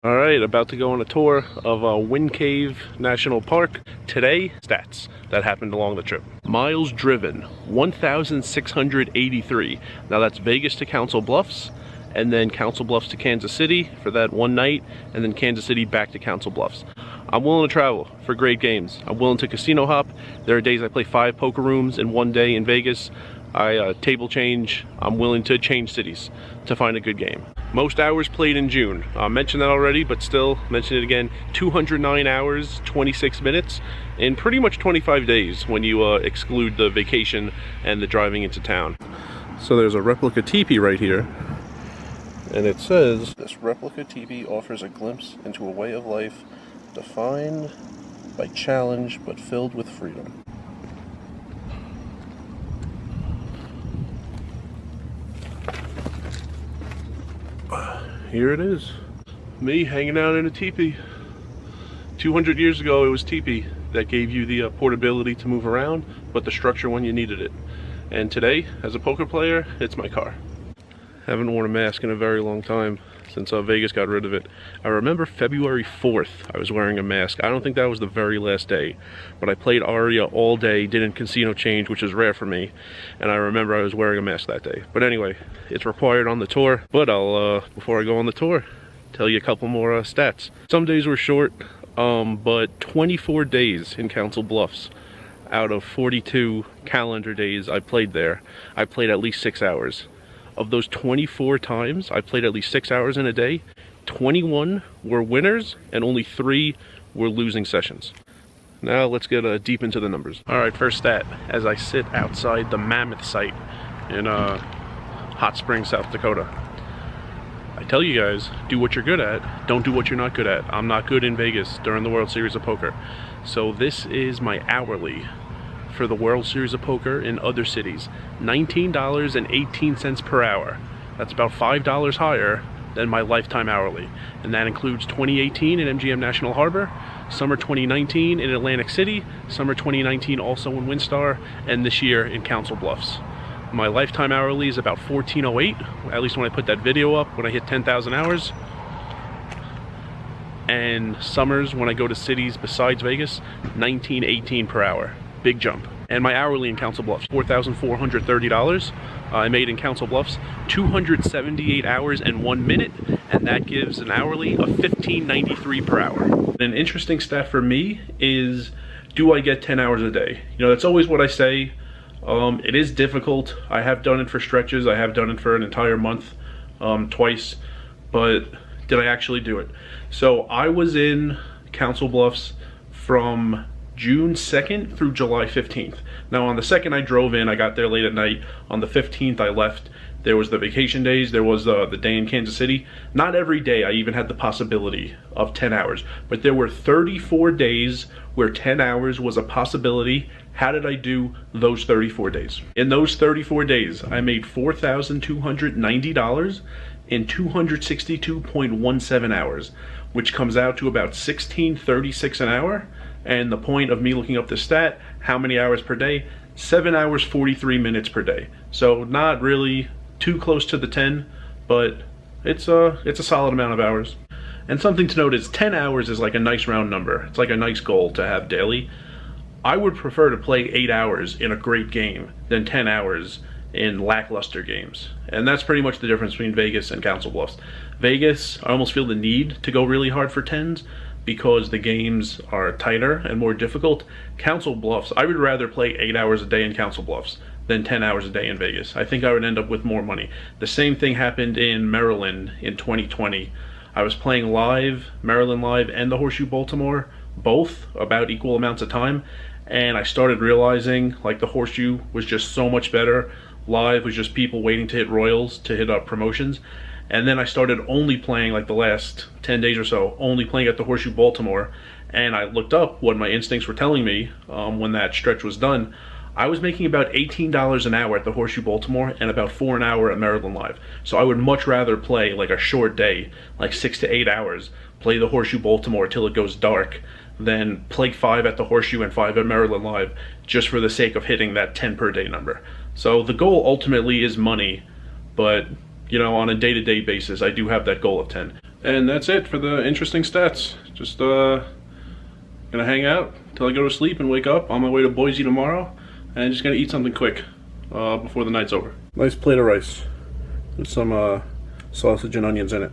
All right, about to go on a tour of Wind Cave National Park. Today, stats that happened along the trip. Miles driven, 1,683. Now that's Vegas to Council Bluffs, and then Council Bluffs to Kansas City for that one night, and then Kansas City back to Council Bluffs. I'm willing to travel for great games. I'm willing to casino hop. There are days I play 5 poker rooms in one day in Vegas. I table change. I'm willing to change cities to find a good game. Most hours played in June. I mentioned that already, but still mention it again. 209 hours, 26 minutes, in pretty much 25 days when you exclude the vacation and the driving into town. So there's a replica teepee right here, and it says, "This replica teepee offers a glimpse into a way of life defined by challenge but filled with freedom." Here it is. Me hanging out in a teepee. 200 years ago it was teepee that gave you the portability to move around, but the structure when you needed it. And today, as a poker player, it's my car. Haven't worn a mask in a very long time, since Vegas got rid of it. I remember February 4th I was wearing a mask. I don't think that was the very last day, but I played Aria all day, didn't casino change, which is rare for me, and I remember I was wearing a mask that day. But anyway, it's required on the tour, but I'll, before I go on the tour, tell you a couple more stats. Some days were short, but 24 days in Council Bluffs out of 42 calendar days I played there, I played at least 6 hours. Of those 24 times I played at least 6 hours in a day, 21 were winners and only 3 were losing sessions. Now let's get deep into the numbers. All right, first stat, as I sit outside the Mammoth site in Hot Springs, South Dakota. I tell you guys, do what you're good at, don't do what you're not good at. I'm not good in Vegas during the World Series of Poker. So this is my hourly for the World Series of Poker in other cities. $19.18 per hour. That's about $5 higher than my lifetime hourly. And that includes 2018 in MGM National Harbor, summer 2019 in Atlantic City, summer 2019 also in WinStar, and this year in Council Bluffs. My lifetime hourly is about $14.08, at least when I put that video up, when I hit 10,000 hours. And summers, when I go to cities besides Vegas, $19.18 per hour. Big jump. And my hourly in Council Bluffs, $4,430. I made in Council Bluffs 278 hours and 1 minute, and that gives an hourly of $15.93 per hour. An interesting stat for me is, do I get 10 hours a day? You know, that's always what I say. It is difficult. I have done it for stretches. I have done it for an entire month, twice, but did I actually do it? So I was in Council Bluffs from June 2nd through July 15th. Now on the 2nd I drove in, I got there late at night. On the 15th I left. There was the vacation days, there was the day in Kansas City. Not every day I even had the possibility of 10 hours, but there were 34 days where 10 hours was a possibility. How did I do those 34 days? In those 34 days, I made $4,290 in 262.17 hours, which comes out to about $16.36 an hour. And the point of me looking up the stat, how many hours per day? 7 hours 43 minutes per day. So not really too close to the 10, but it's a solid amount of hours. And something to note is 10 hours is like a nice round number. It's like a nice goal to have daily. I would prefer to play 8 hours in a great game than 10 hours in lackluster games. And that's pretty much the difference between Vegas and Council Bluffs. Vegas, I almost feel the need to go really hard for 10s because the games are tighter and more difficult. Council Bluffs, I would rather play 8 hours a day in Council Bluffs than 10 hours a day in Vegas. I think I would end up with more money. The same thing happened in Maryland in 2020. I was playing live, Maryland Live and the Horseshoe Baltimore, both about equal amounts of time, and I started realizing like the Horseshoe was just so much better. Live was just people waiting to hit royals, to hit up promotions. And then I started only playing, like the last 10 days or so, only playing at the Horseshoe Baltimore. And I looked up what my instincts were telling me when that stretch was done. I was making about $18 an hour at the Horseshoe Baltimore and about $4 an hour at Maryland Live. So I would much rather play like a short day, like 6 to 8 hours, play the Horseshoe Baltimore till it goes dark, than play 5 at the Horseshoe and 5 at Maryland Live just for the sake of hitting that 10 per day number. So the goal ultimately is money, but you know, on a day-to-day basis, I do have that goal of 10. And that's it for the interesting stats. Just gonna hang out till I go to sleep and wake up on my way to Boise tomorrow, and just gonna eat something quick before the night's over. Nice plate of rice with some sausage and onions in it.